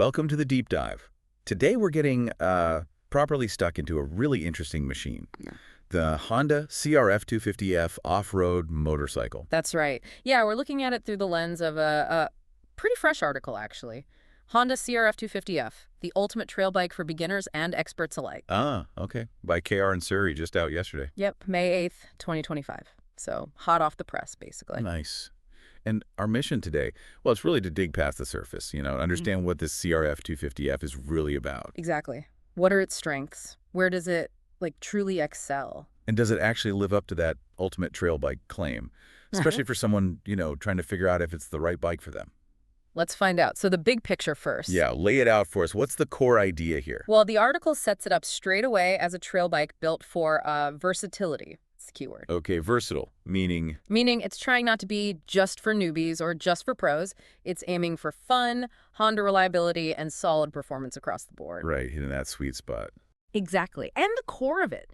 welcome to the deep dive. Today we're getting properly stuck into a really interesting machine. Yeah. The Honda CRF250F off-road motorcycle. That's right. Yeah, we're looking at it through the lens of a pretty fresh article, actually. Honda CRF250F, the ultimate trail bike for beginners and experts alike. Ah, okay. By KR and Surrey, just out yesterday. Yep, May 8th, 2025. So hot off the press, basically. Nice. And our mission today, well, it's really to dig past the surface, understand what this CRF250F is really about. Exactly. What are its strengths? Where does it, truly excel? And does it actually live up to that ultimate trail bike claim? Especially for someone, trying to figure out if it's the right bike for them. Let's find out. So the big picture first. Yeah, lay it out for us. What's the core idea here? Well, the article sets it up straight away as a trail bike built for versatility. It's the keyword. Okay, versatile, meaning? Meaning it's trying not to be just for newbies or just for pros. It's aiming for fun, Honda reliability, and solid performance across the board. Right, hitting that sweet spot. Exactly. And the core of it,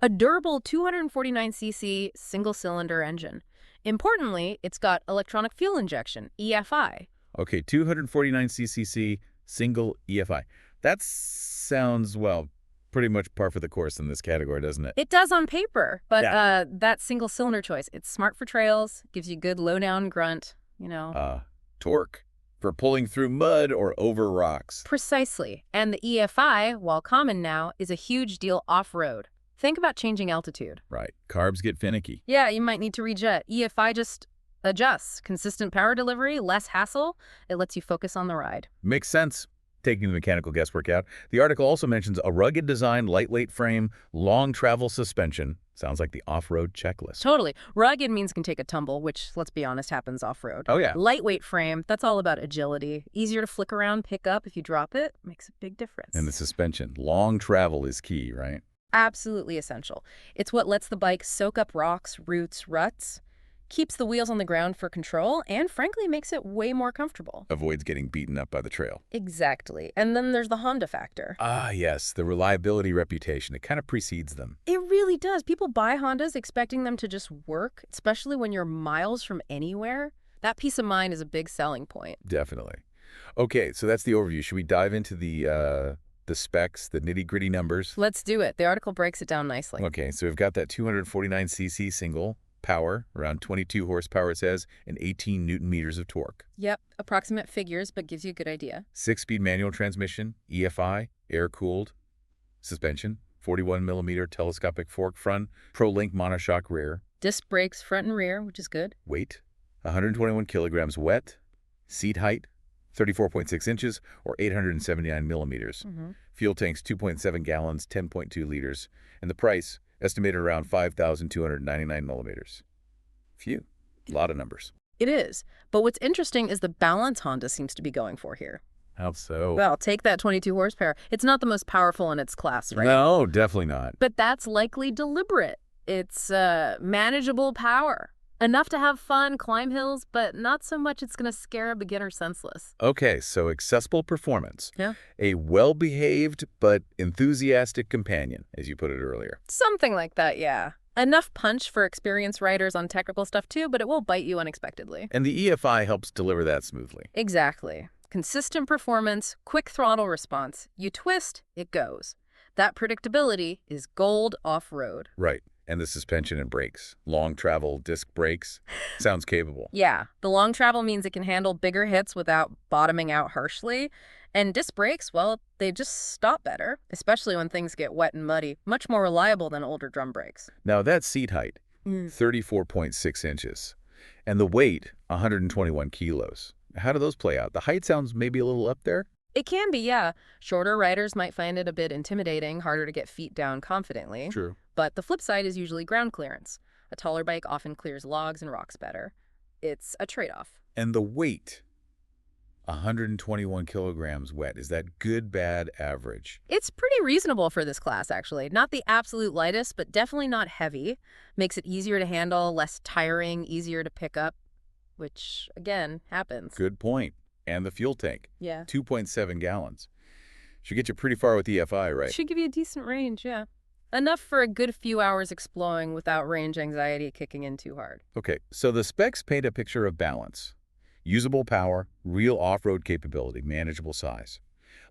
a durable 249cc single-cylinder engine. Importantly, it's got electronic fuel injection, EFI. Okay, 249cc single EFI. That sounds, well, pretty much par for the course in this category, doesn't it? It does on paper, but Yeah. that single-cylinder choice, it's smart for trails, gives you good low-down grunt, Torque for pulling through mud or over rocks. Precisely. And the EFI, while common now, is a huge deal off-road. Think about changing altitude. Right, carbs get finicky. Yeah, you might need to rejet. EFI just adjusts. Consistent power delivery, less hassle. It lets you focus on the ride. Makes sense. Taking the mechanical guesswork out, the article also mentions a rugged design, lightweight frame, long travel suspension. Sounds like the off-road checklist. Totally. Rugged means can take a tumble, which, let's be honest, happens off-road. Oh, yeah. Lightweight frame, that's all about agility. Easier to flick around, pick up. If you drop it, makes a big difference. And the suspension. Long travel is key, right? Absolutely essential. It's what lets the bike soak up rocks, roots, ruts, keeps the wheels on the ground for control, and frankly makes it way more comfortable. Avoids getting beaten up by the trail. Exactly. And then there's the Honda factor. Ah, yes, the reliability reputation. It kind of precedes them. It really does. People buy Hondas expecting them to just work, especially when you're miles from anywhere. That peace of mind is a big selling point. Definitely. Okay, so that's the overview. Should we dive into the specs, the nitty-gritty numbers? Let's do it. The article breaks it down nicely. Okay, so we've got that 249cc single, power, around 22 horsepower it says, and 18 newton meters of torque. Yep, approximate figures, but gives you a good idea. 6-speed manual transmission, EFI, air-cooled, suspension, 41mm telescopic fork front, ProLink monoshock rear. Disc brakes front and rear, which is good. Weight, 121 kilograms wet. Seat height, 34.6 inches or 879 millimeters. Fuel tanks, 2.7 gallons, 10.2 liters. And the price, estimated around 5,299 millimeters. Phew, a lot of numbers. It is. But what's interesting is the balance Honda seems to be going for here. How so? Well, take that 22 horsepower. It's not the most powerful in its class, right? No, definitely not. But that's likely deliberate. It's manageable power. Enough to have fun, climb hills, but not so much it's going to scare a beginner senseless. Okay, so accessible performance. Yeah. A well-behaved but enthusiastic companion, as you put it earlier. Something like that, yeah. Enough punch for experienced riders on technical stuff too, but it will bite you unexpectedly. And the EFI helps deliver that smoothly. Exactly. Consistent performance, quick throttle response. You twist, it goes. That predictability is gold off-road. Right. And the suspension and brakes. Long travel disc brakes. Sounds capable. Yeah. The long travel means it can handle bigger hits without bottoming out harshly. And disc brakes, well, they just stop better, especially when things get wet and muddy. Much more reliable than older drum brakes. Now that seat height, 34.6 inches. And the weight, 121 kilos. How do those play out? The height sounds maybe a little up there? It can be, yeah. Shorter riders might find it a bit intimidating, harder to get feet down confidently. True. But the flip side is usually ground clearance. A taller bike often clears logs and rocks better. It's a trade-off. And the weight, 121 kilograms wet. Is that good, bad, average? It's pretty reasonable for this class, actually. Not the absolute lightest, but definitely not heavy. Makes it easier to handle, less tiring, easier to pick up, which, again, happens. Good point. And the fuel tank. Yeah. 2.7 gallons. Should get you pretty far with EFI, right? Should give you a decent range, yeah. Enough for a good few hours exploring without range anxiety kicking in too hard. Okay, so the specs paint a picture of balance. Usable power, real off-road capability, manageable size.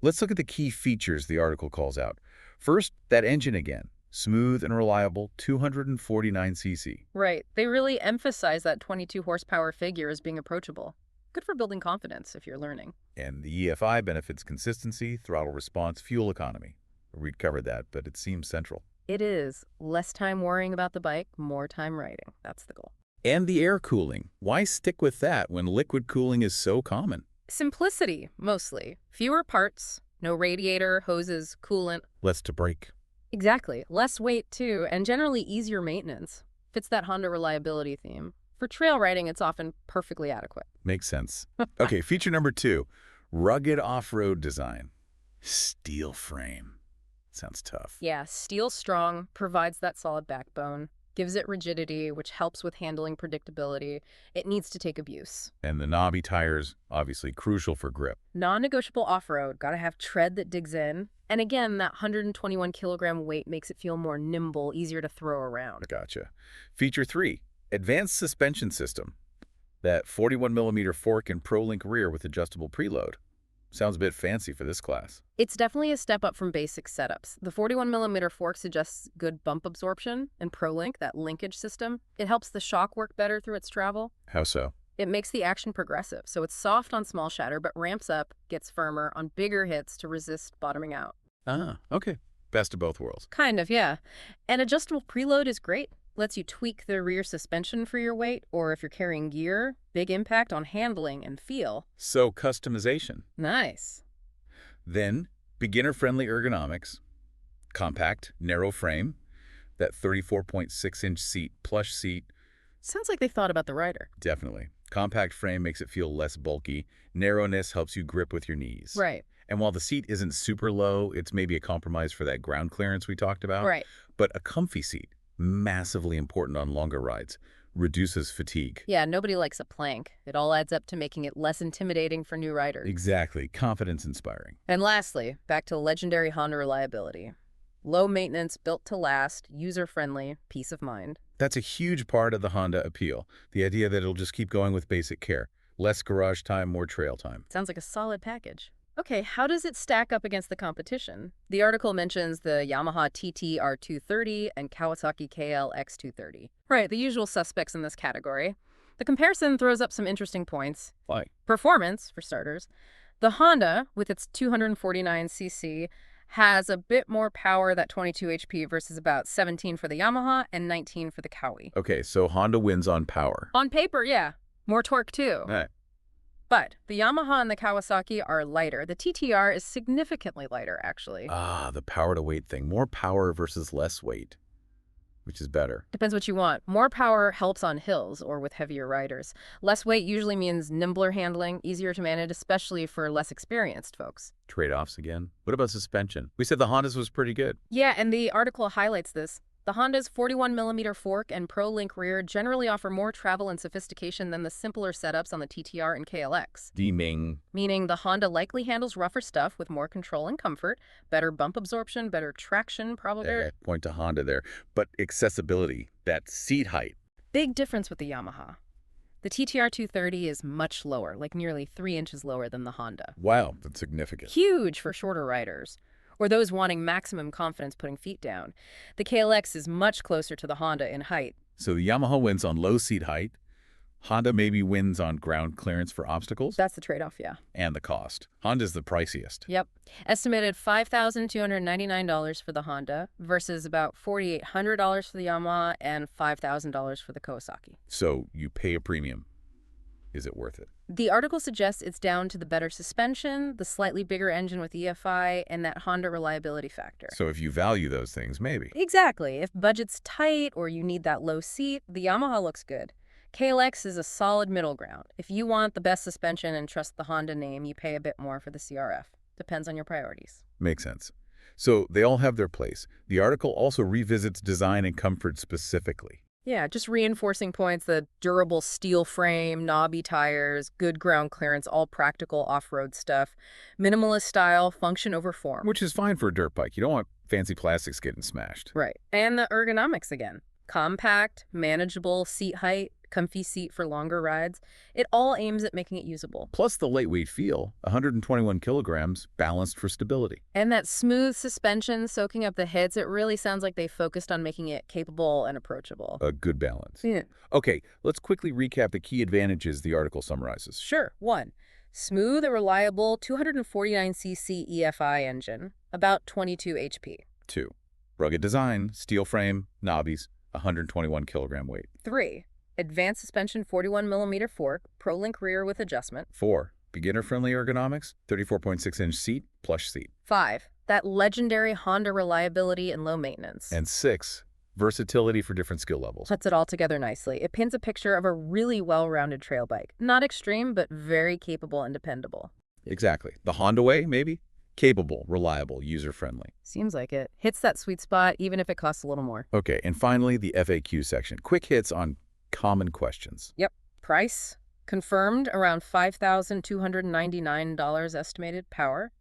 Let's look at the key features the article calls out. First, that engine again. Smooth and reliable, 249 cc. Right. They really emphasize that 22 horsepower figure as being approachable. Good for building confidence if you're learning. And the EFI benefits consistency, throttle response, fuel economy. We covered that, but it seems central. It is. Less time worrying about the bike, more time riding. That's the goal. And the air cooling. Why stick with that when liquid cooling is so common? Simplicity, mostly. Fewer parts, no radiator, hoses, coolant. Less to break. Exactly. Less weight, too, and generally easier maintenance. Fits that Honda reliability theme. For trail riding, it's often perfectly adequate. Makes sense. Okay, feature number 2, rugged off-road design. Steel frame. Sounds tough. Yeah, steel strong, provides that solid backbone, gives it rigidity, which helps with handling predictability. It needs to take abuse. And the knobby tires, obviously crucial for grip. Non-negotiable off-road, gotta have tread that digs in. And again, that 121 kilogram weight makes it feel more nimble, easier to throw around. Gotcha. Feature 3, advanced suspension system. That 41 millimeter fork and ProLink rear with adjustable preload. Sounds a bit fancy for this class. It's definitely a step up from basic setups. The 41 millimeter fork suggests good bump absorption, and ProLink, that linkage system, it helps the shock work better through its travel. How so? It makes the action progressive, so it's soft on small shatter, but ramps up, gets firmer on bigger hits to resist bottoming out. Ah, okay. Best of both worlds. Kind of, yeah. And adjustable preload is great. Lets you tweak the rear suspension for your weight, or if you're carrying gear, big impact on handling and feel. So customization. Nice. Then, beginner-friendly ergonomics. Compact, narrow frame. That 34.6-inch seat, plush seat. Sounds like they thought about the rider. Definitely. Compact frame makes it feel less bulky. Narrowness helps you grip with your knees. Right. And while the seat isn't super low, it's maybe a compromise for that ground clearance we talked about. Right. But a comfy seat, massively important on longer rides, reduces fatigue. Yeah, nobody likes a plank. It all adds up to making it less intimidating for new riders. Exactly. Confidence inspiring. And lastly, back to legendary Honda reliability. Low maintenance, built to last, user-friendly, peace of mind. That's a huge part of the Honda appeal. The idea that it'll just keep going with basic care. Less garage time, more trail time. Sounds like a solid package. Okay, how does it stack up against the competition? The article mentions the Yamaha TTR230 and Kawasaki KLX230. Right, the usual suspects in this category. The comparison throws up some interesting points. Why? Performance, for starters. The Honda, with its 249cc, has a bit more power, that 22 HP, versus about 17 for the Yamaha and 19 for the Kawi. Okay, so Honda wins on power. On paper, yeah. More torque, too. All right. But the Yamaha and the Kawasaki are lighter. The TTR is significantly lighter, actually. Ah, the power to weight thing. More power versus less weight. Which is better? Depends what you want. More power helps on hills or with heavier riders. Less weight usually means nimbler handling, easier to manage, especially for less experienced folks. Trade-offs again. What about suspension? We said the Honda's was pretty good. Yeah, and the article highlights this. The Honda's 41mm fork and ProLink rear generally offer more travel and sophistication than the simpler setups on the TTR and KLX. Meaning the Honda likely handles rougher stuff with more control and comfort, better bump absorption, better traction, probably. Point to Honda there. But accessibility, that seat height. Big difference with the Yamaha. The TTR 230 is much lower, like nearly 3 inches lower than the Honda. Wow, that's significant. Huge for shorter riders, or those wanting maximum confidence putting feet down. The KLX is much closer to the Honda in height. So the Yamaha wins on low seat height. Honda maybe wins on ground clearance for obstacles. That's the trade-off, yeah. And the cost. Honda's the priciest. Yep. Estimated $5,299 for the Honda versus about $4,800 for the Yamaha and $5,000 for the Kawasaki. So you pay a premium. Is it worth it? The article suggests it's down to the better suspension, the slightly bigger engine with EFI, and that Honda reliability factor. So if you value those things, maybe. Exactly. If budget's tight or you need that low seat, the Yamaha looks good. KLX is a solid middle ground. If you want the best suspension and trust the Honda name, you pay a bit more for the CRF. Depends on your priorities. Makes sense. So they all have their place. The article also revisits design and comfort specifically. Yeah, just reinforcing points, the durable steel frame, knobby tires, good ground clearance, all practical off-road stuff. Minimalist style, function over form. Which is fine for a dirt bike. You don't want fancy plastics getting smashed. Right. And the ergonomics again. Compact, manageable, seat height, comfy seat for longer rides. It all aims at making it usable. Plus the lightweight feel, 121 kilograms, balanced for stability. And that smooth suspension soaking up the hits, it really sounds like they focused on making it capable and approachable. A good balance. Yeah. Okay, let's quickly recap the key advantages the article summarizes. Sure. 1. Smooth and reliable 249cc EFI engine, about 22 HP. 2. Rugged design, steel frame, knobbies, 121 kilogram weight. 3. Advanced suspension 41mm fork, ProLink rear with adjustment. 4. Beginner-friendly ergonomics, 34.6-inch seat, plush seat. 5. That legendary Honda reliability and low maintenance. And 6. Versatility for different skill levels. Puts it all together nicely. It paints a picture of a really well-rounded trail bike. Not extreme, but very capable and dependable. Exactly. The Honda way, maybe? Capable, reliable, user-friendly. Seems like it. Hits that sweet spot, even if it costs a little more. Okay, and finally, the FAQ section. Quick hits on common questions. Yep. Price? Confirmed, around $5,299 estimated. Power?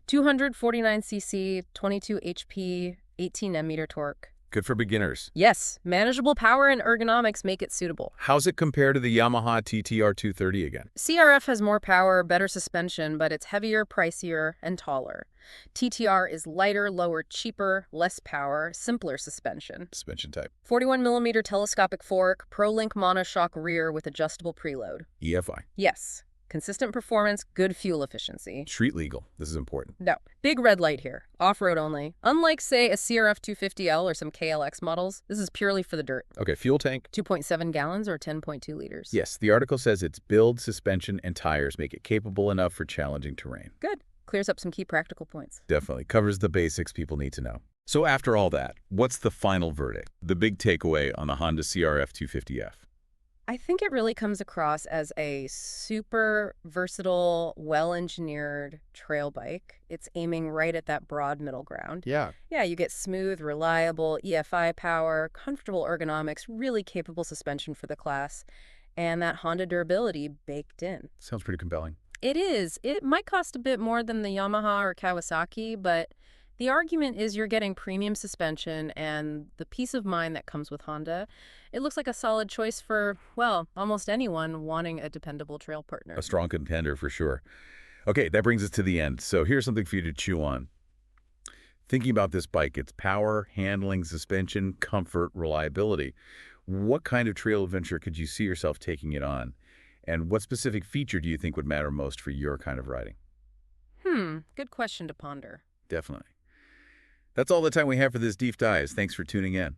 249cc, 22 HP, 18 Nm torque. Good for beginners. Yes, manageable power and ergonomics make it suitable. How's it compare to the Yamaha TTR230 again? CRF has more power, better suspension, but it's heavier, pricier, and taller. TTR is lighter, lower, cheaper, less power, simpler suspension. Suspension type. 41mm telescopic fork, ProLink monoshock rear with adjustable preload. EFI. Yes. Consistent performance, good fuel efficiency. Street legal. This is important. No. Big red light here. Off-road only. Unlike, say, a CRF250L or some KLX models, this is purely for the dirt. Okay, fuel tank. 2.7 gallons or 10.2 liters. Yes, the article says its build, suspension, and tires make it capable enough for challenging terrain. Good. Clears up some key practical points. Definitely. Covers the basics people need to know. So after all that, what's the final verdict? The big takeaway on the Honda CRF250F? I think it really comes across as a super versatile, well-engineered trail bike. It's aiming right at that broad middle ground. Yeah. Yeah, you get smooth, reliable EFI power, comfortable ergonomics, really capable suspension for the class, and that Honda durability baked in. Sounds pretty compelling. It is. It might cost a bit more than the Yamaha or Kawasaki, but the argument is you're getting premium suspension and the peace of mind that comes with Honda. It looks like a solid choice for, well, almost anyone wanting a dependable trail partner. A strong contender for sure. Okay, that brings us to the end. So here's something for you to chew on. Thinking about this bike, its power, handling, suspension, comfort, reliability. What kind of trail adventure could you see yourself taking it on? And what specific feature do you think would matter most for your kind of riding? Good question to ponder. Definitely. That's all the time we have for this deep dive. Thanks for tuning in.